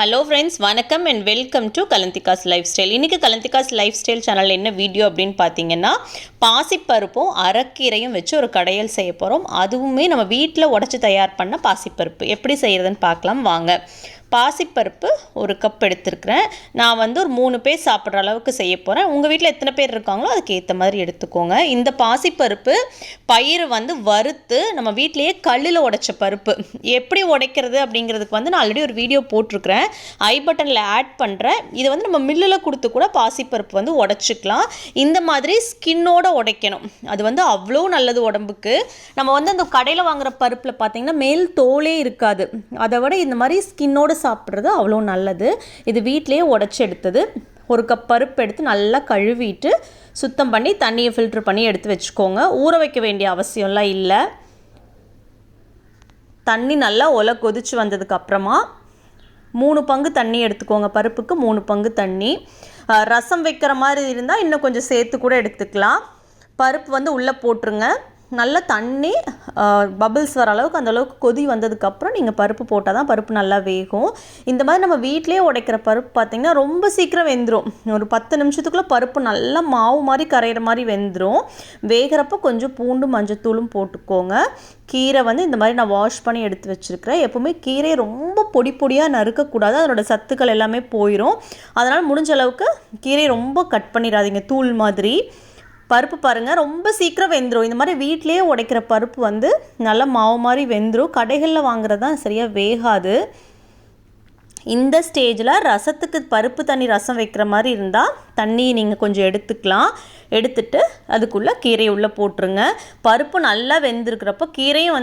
Hello friends, வணக்கம் and welcome to Kalanthikas life style. இன்றைக்கி Kalanthikas life style channel என்ன video அப்படின்னு பார்த்தீங்கன்னா, பாசிப்பருப்பும் அரைக்கீரையும் வச்சு ஒரு கடையல் செய்ய போகிறோம். அதுவுமே நம்ம வீட்டில் உடச்சி தயார் பண்ண பாசிப்பருப்பு எப்படி செய்கிறதுன்னு பார்க்கலாம் வாங்க. பாசிப்பருப்பு ஒரு கப் எடுத்துருக்கிறேன். நான் ஒரு 3 பேர் சாப்பிட்ற அளவுக்கு செய்ய போகிறேன். உங்கள் வீட்டில் எத்தனை பேர் இருக்காங்களோ அதுக்கு ஏற்ற மாதிரி எடுத்துக்கோங்க. இந்த பாசிப்பருப்பு பயிர் வறுத்து நம்ம வீட்டிலேயே கல்லில் உடைச்ச பருப்பு எப்படி உடைக்கிறது அப்படிங்கிறதுக்கு நான் ஆல்ரெடி ஒரு வீடியோ போட்டிருக்கிறேன். ஐ பட்டனில் ஆட் பண்ணுறேன். இது நம்ம மில்லில் கொடுத்து கூட பாசிப்பருப்பு உடைச்சிக்கலாம். இந்த மாதிரி ஸ்கின்னோடு உடைக்கணும். அது அவ்வளோ நல்லது உடம்புக்கு. நம்ம அந்த கடையில் வாங்குகிற பருப்பில் பார்த்திங்கன்னா மேல் தோலே இருக்காது. அதை விட இந்த மாதிரி ஸ்கின்னோடு சாப்பிட்றது அவ்வளோ நல்லது. இது வீட்டிலேயே உடைச்சி எடுத்தது. ஒரு கப் பருப்பு எடுத்து நல்லா கழுவிட்டு சுத்தம் பண்ணி தண்ணியை ஃபில்ட்ரு பண்ணி எடுத்து வச்சுக்கோங்க. ஊற வைக்க வேண்டிய அவசியம்லாம் இல்லை. தண்ணி நல்லா கொதிச்சு வந்ததுக்கப்புறமா 3 பங்கு தண்ணி எடுத்துக்கோங்க. பருப்புக்கு 3 பங்கு தண்ணி. ரசம் வைக்கிற மாதிரி இருந்தால் இன்னும் கொஞ்சம் சேர்த்து கூட எடுத்துக்கலாம். பருப்பு உள்ளே போட்டுருங்க. நல்லா தண்ணி பபிள்ஸ் வர அளவுக்கு அந்தளவுக்கு கொதி வந்ததுக்கப்புறம் நீங்கள் பருப்பு போட்டால் தான் பருப்பு நல்லா வேகும். இந்த மாதிரி நம்ம வீட்டிலேயே உடைக்கிற பருப்பு பார்த்திங்கன்னா ரொம்ப சீக்கிரம் வெந்துடும். ஒரு 10 நிமிஷத்துக்குள்ளே பருப்பு நல்லா மாவு மாதிரி கரையிற மாதிரி வெந்துடும். வேகிறப்போ கொஞ்சம் பூண்டு மஞ்சத்தூளும் போட்டுக்கோங்க. கீரை இந்த மாதிரி நான் வாஷ் பண்ணி எடுத்து வச்சுருக்கிறேன். எப்போவுமே கீரை ரொம்ப பொடி பொடியாக நறுக்கக்கூடாது. அதனோட சத்துக்கள் எல்லாமே போயிடும். அதனால் முடிஞ்ச அளவுக்கு கீரை ரொம்ப கட் பண்ணிடாதீங்க தூள் மாதிரி. பருப்பு பாருங்கள் ரொம்ப சீக்கிரம் வெந்துடும். இந்த மாதிரி வீட்டிலேயே உடைக்கிற பருப்பு நல்லா மாவு மாதிரி வெந்துடும். கடைகளில் வாங்குறது தான் சரியாக வேகாது. இந்த ஸ்டேஜில் ரசத்துக்கு பருப்பு தண்ணி ரசம் வைக்கிற மாதிரி இருந்தால் தண்ணி நீங்கள் கொஞ்சம் எடுத்துக்கலாம். எடுத்துட்டு அதுக்குள்ளே கீரையை உள்ளே போட்டுருங்க. பருப்பு நல்லா வெந்திருக்கிறப்போ கீரையும்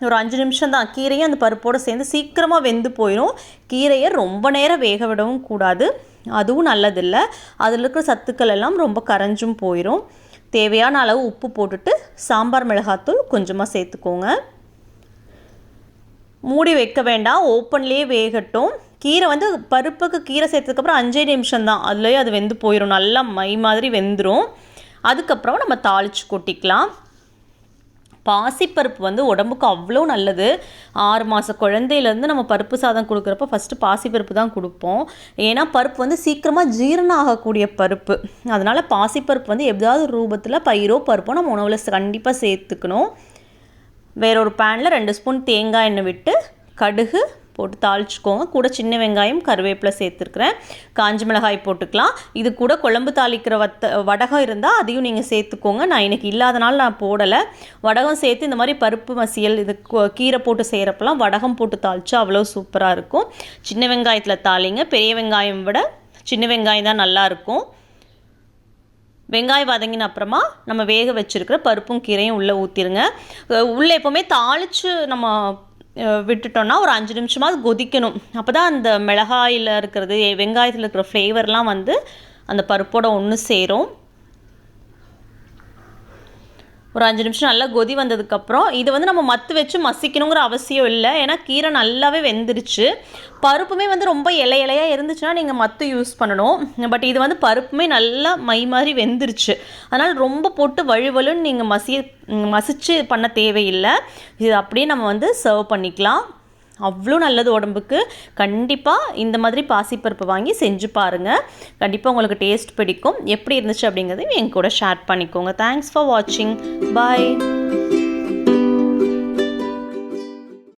ஒரு 5 நிமிஷம் தான். கீரையும் அந்த பருப்போடு சேர்ந்து சீக்கிரமாக வெந்து போயிடும். கீரையை ரொம்ப நேரம் வேக விடவும் கூடாது. அதுவும் நல்லதில்லை. அதில் இருக்கிற சத்துக்கள் எல்லாம் ரொம்ப கரைஞ்சும் போயிடும். தேவையான அளவு உப்பு போட்டுட்டு சாம்பார் மிளகாத்தூள் கொஞ்சமாக சேர்த்துக்கோங்க. மூடி வைக்க வேண்டாம், ஓப்பன்லேயே வேகட்டும். கீரை பருப்புக்கு கீரை சேர்த்ததுக்கப்புறம் 5 நிமிஷம் தான். அதுலேயே அது வெந்து போயிடும். நல்லா மை மாதிரி வெந்துடும். அதுக்கப்புறம் நம்ம தாளித்து கொட்டிக்கலாம். பாசிப்பருப்பு உடம்புக்கு அவ்வளோ நல்லது. 6 மாத குழந்தையிலேருந்து நம்ம பருப்பு சாதம் கொடுக்குறப்ப ஃபஸ்ட்டு பாசிப்பருப்பு தான் கொடுப்போம். ஏன்னா பருப்பு சீக்கிரமாக ஜீரணம் ஆகக்கூடிய பருப்பு. அதனால் பாசிப்பருப்பு எப்படியாவது ரூபத்தில் பயிரோ பருப்போ நம்ம உணவில் கண்டிப்பாக சேர்த்துக்கணும். வேறொரு பேனில் 2 ஸ்பூன் தேங்காய் எண்ணெய் விட்டு கடுகு போட்டு தாளிச்சுக்கோங்க. கூட சின்ன வெங்காயம் கருவேப்பிலை சேர்த்துருக்குறேன். காஞ்சி மிளகாய் போட்டுக்கலாம். இது கூட குழம்பு தாளிக்கிற வடகம் இருந்தால் அதையும் நீங்கள் சேர்த்துக்கோங்க. நான் இன்றைக்கி இல்லாதனால நான் போடலை. வடகம் சேர்த்து இந்த மாதிரி பருப்பு மசியல் இது கீரை போட்டு செய்கிறப்பெல்லாம் வடகம் போட்டு தாளிச்சா அவ்வளோ சூப்பராக இருக்கும். சின்ன வெங்காயத்தில் தாளிங்க. பெரிய வெங்காயம் விட சின்ன வெங்காயம் தான் நல்லாயிருக்கும். வெங்காயம் வதங்கின அப்புறமா நம்ம வேக வச்சுருக்கிற பருப்பும் கீரையும் உள்ளே ஊற்றிடுங்க. உள்ளே எப்போவுமே தாளித்து நம்ம விட்டுட்டோன்னா ஒரு 5 நிமிஷமாவது கொதிக்கணும். அப்போ தான் அந்த மிளகாயில் இருக்கிறது வெங்காயத்தில் இருக்கிற ஃப்ளேவர்லாம் அந்த பருப்போட ஒன்று சேரும். ஒரு 5 நிமிஷம் நல்லா கொதி வந்ததுக்கப்புறம் இது நம்ம மத்து வச்சு மசிக்கணுங்கிற அவசியம் இல்லை. ஏன்னா கீரை நல்லாவே வெந்துருச்சு. பருப்புமே ரொம்ப இலையாக இருந்துச்சுன்னா நீங்கள் மத்து யூஸ் பண்ணணும். பட் இது பருப்புமே நல்லா மை மாதிரி வெந்துருச்சு. அதனால் ரொம்ப போட்டு வழுவலுன்னு நீங்கள் மசிச்சு பண்ண தேவையில்லை. இது அப்படியே நம்ம சர்வ் பண்ணிக்கலாம். அவ்வளோ நல்லது உடம்புக்கு. கண்டிப்பாக இந்த மாதிரி பாசிப்பருப்பு வாங்கி செஞ்சு பாருங்கள். கண்டிப்பாக உங்களுக்கு டேஸ்ட் பிடிக்கும். எப்படி இருந்துச்சு அப்படிங்கிறதையும் என் கூட ஷேர் பண்ணிக்கோங்க. தேங்க்ஸ் ஃபார் வாட்சிங். பாய்.